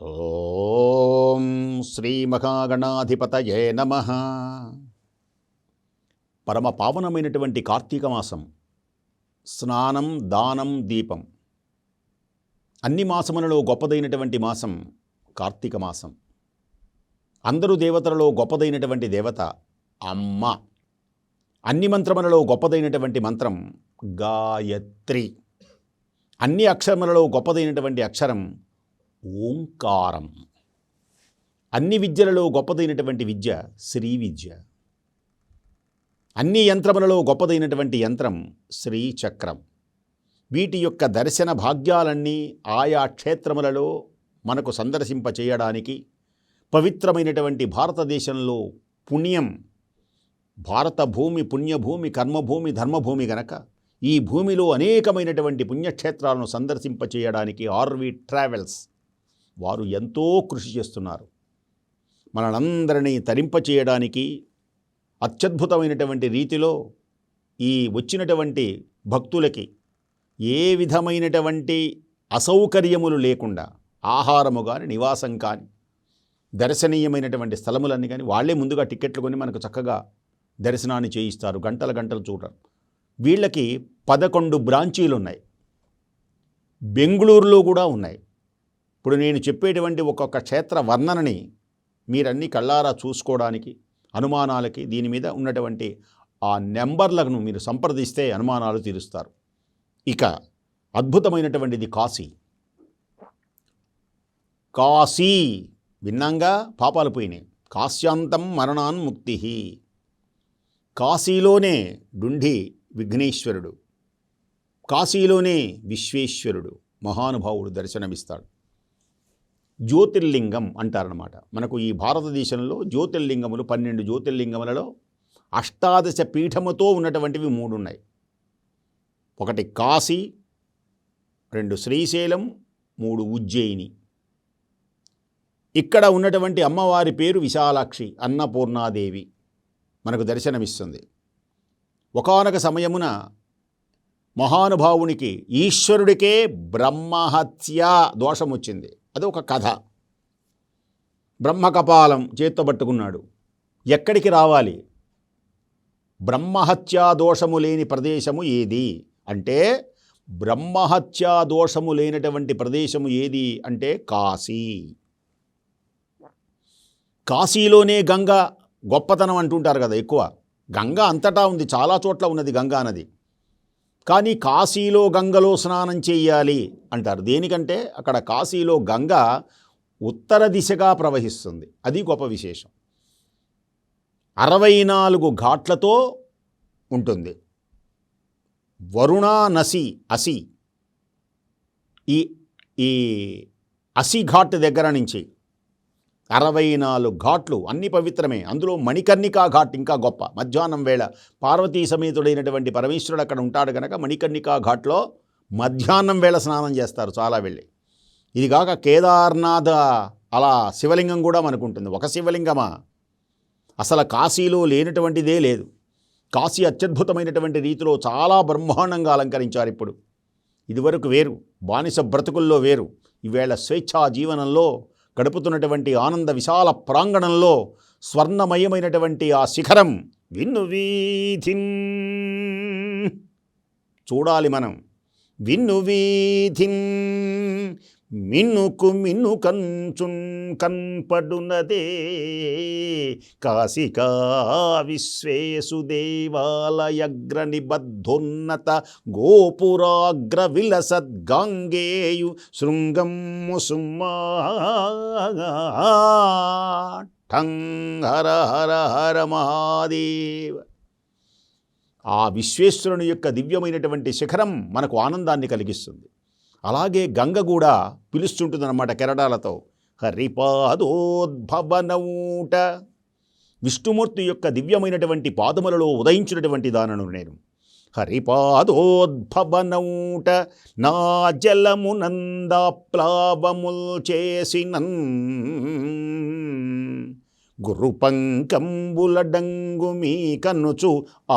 ఓం శ్రీ మహాగణాధిపతయే నమః. పరమ పావనమైనటువంటి కార్తీక మాసం. స్నానం, దానం, దీపం అన్ని మాసములలో గొప్పదైనటువంటి మాసం కార్తీక మాసం. అందరూ దేవతలలో గొప్పదైనటువంటి దేవత అమ్మ. అన్ని మంత్రములలో గొప్పదైనటువంటి మంత్రం గాయత్రి. అన్ని అక్షరములలో గొప్పదైనటువంటి అక్షరం ఓంకారం. అన్ని విద్యలలో గొప్పదైనటువంటి విద్య శ్రీ విద్య. అన్ని యంత్రములలో గొప్పదైనటువంటి యంత్రం శ్రీచక్రం. వీటి యొక్క దర్శన భాగ్యాలన్నీ ఆయా క్షేత్రములలో మనకు సందర్శింపచేయడానికి పవిత్రమైనటువంటి భారతదేశంలో పుణ్యం, భారత భూమి పుణ్యభూమి, కర్మభూమి, ధర్మభూమి గనక ఈ భూమిలో అనేకమైనటువంటి పుణ్యక్షేత్రాలను సందర్శింపచేయడానికి ఆర్వి ట్రావెల్స్ వారు ఎంతో కృషి చేస్తున్నారు. మనందరినీ తరింపచేయడానికి అత్యద్భుతమైనటువంటి రీతిలో ఈ వచ్చినటువంటి భక్తులకి ఏ విధమైనటువంటి అసౌకర్యములు లేకుండా ఆహారము కానీ, నివాసం కానీ, దర్శనీయమైనటువంటి స్థలములన్నీ కానీ వాళ్ళే ముందుగా టికెట్లు కొని మనకు చక్కగా దర్శనాన్ని చేయిస్తారు. గంటలు చూడరు. వీళ్ళకి 11 బ్రాంచీలు ఉన్నాయి. బెంగుళూరులో కూడా ఉన్నాయి. ఇప్పుడు నేను చెప్పేటువంటి ఒక్కొక్క క్షేత్ర వర్ణనని మీరన్నీ కళ్ళారా చూసుకోవడానికి, అనుమానాలకి దీని మీద ఉన్నటువంటి ఆ నెంబర్లను మీరు సంప్రదిస్తే అనుమానాలు తీరుస్తారు. ఇక అద్భుతమైనటువంటిది కాశీ. కాశీ విన్నాంగా పాపాలు పోయినాయి. కాశ్యాంతం మరణాన్ముక్తి. కాశీలోనే డుండి విఘ్నేశ్వరుడు, కాశీలోనే విశ్వేశ్వరుడు మహానుభావుడు దర్శనమిస్తాడు. జ్యోతిర్లింగం అంటారనమాట. మనకు ఈ భారతదేశంలో జ్యోతిర్లింగములు 12 జ్యోతిర్లింగములలో అష్టాదశ పీఠముతో ఉన్నటువంటివి 3 ఉన్నాయి. ఒకటి కాశీ, 2 శ్రీశైలం, 3 ఉజ్జయిని. ఇక్కడ ఉన్నటువంటి అమ్మవారి పేరు విశాలాక్షి, అన్నపూర్ణాదేవి మనకు దర్శనమిస్తుంది. ఒకానొక సమయమున మహానుభావునికి, ఈశ్వరుడికే బ్రహ్మహత్య దోషం వచ్చింది. అది ఒక కథ. బ్రహ్మకపాలం చేత్తో పట్టుకున్నాడు. ఎక్కడికి రావాలి? బ్రహ్మహత్యా దోషము లేని ప్రదేశము ఏది అంటే, బ్రహ్మహత్యా దోషము లేనటువంటి ప్రదేశము ఏది అంటే కాశీ. కాశీలోనే గంగ గొప్పతనం అంటుంటారు కదా ఎక్కువ. గంగ అంతటా ఉంది, చాలా చోట్ల ఉన్నది గంగా నది. కానీ కాశీలో గంగలో స్నానం చేయాలి అంటారు. దేనికంటే అక్కడ కాశీలో గంగ ఉత్తర దిశగా ప్రవహిస్తుంది. అది గొప్ప విశేషం. 64 ఘాట్లతో ఉంటుంది. వరుణా నసి అసి, ఈ అసి ఘాట్ దగ్గర నుంచి 64 ఘాట్లు అన్ని పవిత్రమే. అందులో మణికర్ణికా ఘాట్ ఇంకా గొప్ప. మధ్యాహ్నం వేళ పార్వతీ సమేతుడైనటువంటి పరమేశ్వరుడు అక్కడ ఉంటాడు కనుక మణికర్ణికా ఘాట్లో మధ్యాహ్నం వేళ స్నానం చేస్తారు చాలా వెళ్ళి. ఇది కాక కేదార్నాథ్ అలా శివలింగం కూడా మనకు ఉంటుంది. ఒక శివలింగమా? అసలు కాశీలో లేనటువంటిదే లేదు. కాశీ అత్యద్భుతమైనటువంటి రీతిలో చాలా బ్రహ్మాండంగా అలంకరించారు. ఇప్పుడు ఇదివరకు వేరు, బానిస బ్రతుకుల్లో వేరు. ఈవేళ స్వేచ్ఛా జీవనంలో గడుపుతున్నటువంటి ఆనంద విశాల ప్రాంగణంలో స్వర్ణమయమైనటువంటి ఆ శిఖరం విన్నువీధిన్ చూడాలి మనం. విన్నువీధిన్ మిన్నుకు మిన్ను కంచున్ కన్పడునదే కాశికా విశ్వేసు దేవాలయగ్ర నిబద్ధోన్నత గోపురాగ్ర విలసద్గాంగేయు శృంగం సుమ్మాఠం హర హర హర మహాదేవ. ఆ విశ్వేశ్వరుని యొక్క దివ్యమైనటువంటి శిఖరం మనకు ఆనందాన్ని కలిగిస్తుంది. అలాగే గంగ కూడా పిలుస్తుంటుందన్నమాట కెరటాలతో. హరిపాదోద్భవనౌట, విష్ణుమూర్తి యొక్క దివ్యమైనటువంటి పాదములలో ఉదయించినటువంటి దానను నేను. హరిపాదోద్భవనౌట నా జలమునందాప్లావముల్ చేసినన్ గురుపంకంబులడంగు మీ కనుచు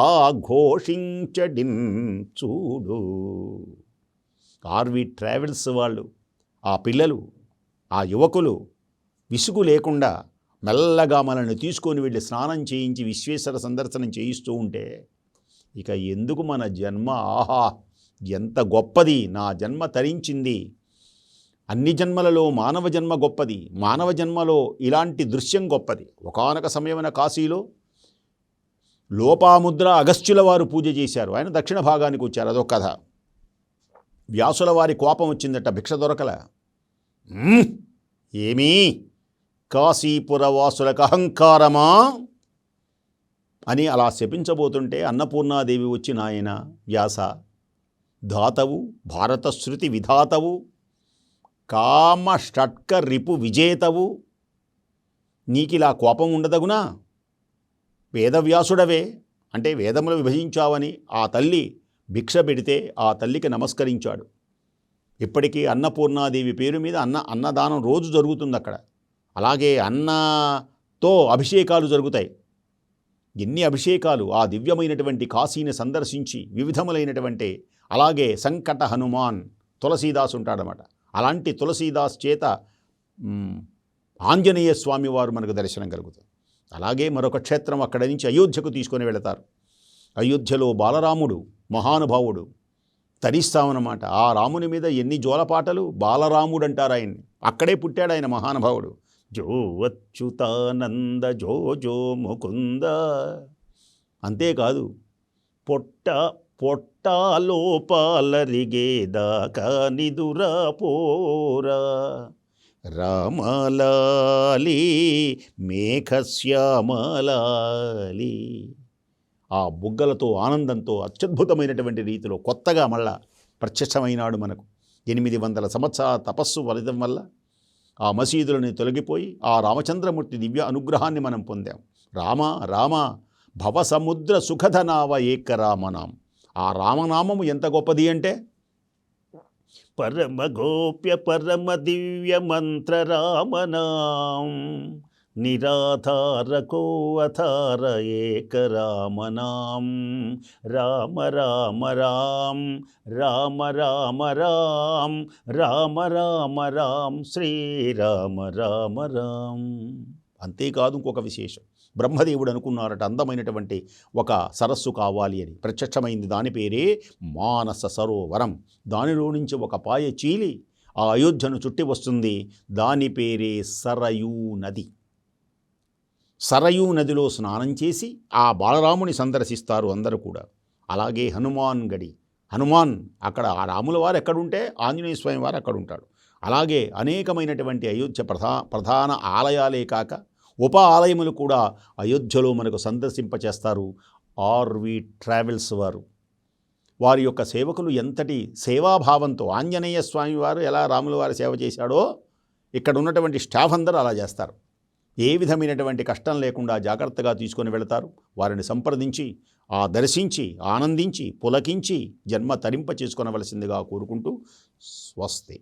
ఆఘోషించడిన్ చూడు. ఆర్వి ట్రావెల్స్ వాళ్ళు, ఆ పిల్లలు ఆ యువకులు విసుగు లేకుండా మెల్లగా మనల్ని తీసుకొని వెళ్ళి స్నానం చేయించి విశ్వేశ్వర సందర్శనం చేయిస్తూ ఉంటే ఇక ఎందుకు మన జన్మ, ఆహా ఎంత గొప్పది, నా జన్మ తరించింది, అన్ని జన్మలలో మానవ జన్మ గొప్పది, మానవ జన్మలో ఇలాంటి దృశ్యం గొప్పది. ఒకానొక సమయమైన కాశీలో లోపాముద్ర అగస్త్యుల వారు పూజ చేశారు. ఆయన దక్షిణ భాగానికి వచ్చారు, అదొక కథ. వ్యాసుల వారి కోపం వచ్చిందట, భిక్ష దొరకల. ఏమీ కాశీపురవాసులకు అహంకారమా అని అలా శపించబోతుంటే అన్నపూర్ణాదేవి వచ్చి, నాయన వ్యాస, ధాతవు, భారతశ్రుతి విధాతవు, కామ షట్క రిపు విజేతవు, నీకిలా కోపం ఉండదగునా? వేదవ్యాసుడవే అంటే వేదములు విభజించావని ఆ తల్లి భిక్ష పెడితే ఆ తల్లికి నమస్కరించాడు. ఇప్పటికీ అన్నపూర్ణాదేవి పేరు మీద అన్నదానం రోజు జరుగుతుంది అక్కడ. అలాగే అన్నతో అభిషేకాలు జరుగుతాయి. ఎన్ని అభిషేకాలు! ఆ దివ్యమైనటువంటి కాశీని సందర్శించి వివిధములైనటువంటి, అలాగే సంకట హనుమాన్ తులసీదాస్ ఉంటాడనమాట. అలాంటి తులసీదాస్ చేత ఆంజనేయ స్వామి వారు మనకు దర్శనం కలుగుతుంది. అలాగే మరొక క్షేత్రం అక్కడి నుంచి అయోధ్యకు తీసుకొని వెళతారు. అయోధ్యలో బాలరాముడు మహానుభావుడు తరిస్తామన్నమాట. ఆ రాముని మీద ఎన్ని జోలపాటలు! బాలరాముడు అంటారు ఆయన్ని. అక్కడే పుట్టాడు ఆయన మహానుభావుడు. జో అచ్యుతానంద జో జో ముకుంద. అంతేకాదు, పొట్ట లోపాలరిగేదాకా నిదురా పోరా, రామలాలి మేఘశ్యామలాలి. ఆ బుగ్గలతో ఆనందంతో అత్యద్భుతమైనటువంటి రీతిలో కొత్తగా మళ్ళా ప్రత్యక్షమైనాడు మనకు. 800 సంవత్సరాల తపస్సు ఫలితం వల్ల ఆ మసీదులని తొలగిపోయి ఆ రామచంద్రమూర్తి దివ్య అనుగ్రహాన్ని మనం పొందాం. రామ రామ భవసముద్ర సుఖధనావ ఏకరామనాం. ఆ రామనామము ఎంత గొప్పది అంటే, పరమ గోప్య పరమ దివ్య మంత్ర రామనాం, నిరాధారకో అధార ఏకరామనాం. రామ రామ రామ రామ రామ రామ రామ రామ రామ శ్రీరామ రామ రామ. అంతేకాదు, ఇంకొక విశేషం. బ్రహ్మదేవుడు అనుకున్నారట అందమైనటువంటి ఒక సరస్సు కావాలి అని. ప్రత్యక్షమైంది దాని పేరే మానస సరోవరం. దానిలో నుంచి ఒక పాయ చీలి ఆ అయోధ్యను చుట్టి వస్తుంది. దాని పేరే సరయూ నది. సరయూ నదిలో స్నానం చేసి ఆ బాలరాముని సందర్శిస్తారు అందరూ కూడా. అలాగే హనుమాన్ గడి, హనుమాన్ అక్కడ, ఆ రాముల వారు ఎక్కడుంటే ఆంజనేయ స్వామి వారు అక్కడ ఉంటాడు. అలాగే అనేకమైనటువంటి అయోధ్య ప్రధాన ఆలయాలే కాక ఉప ఆలయములు కూడా అయోధ్యలో మనకు సందర్శింపచేస్తారు ఆర్వి ట్రావెల్స్ వారు. వారి యొక్క సేవకులు ఎంతటి సేవాభావంతో, ఆంజనేయ స్వామి వారు ఎలా రాముల వారి సేవ చేశాడో ఇక్కడ ఉన్నటువంటి స్టాఫ్ అందరూ అలా చేస్తారు. ఏ విధమైనటువంటి కష్టం లేకుండా జాగ్రత్తగా తీసుకొని వెళతారు. వారిని సంప్రదించి దర్శించి ఆనందించి పులకించి జన్మ తరింప చేసుకొనవలసిందిగా కోరుకుంటూ స్వస్తి.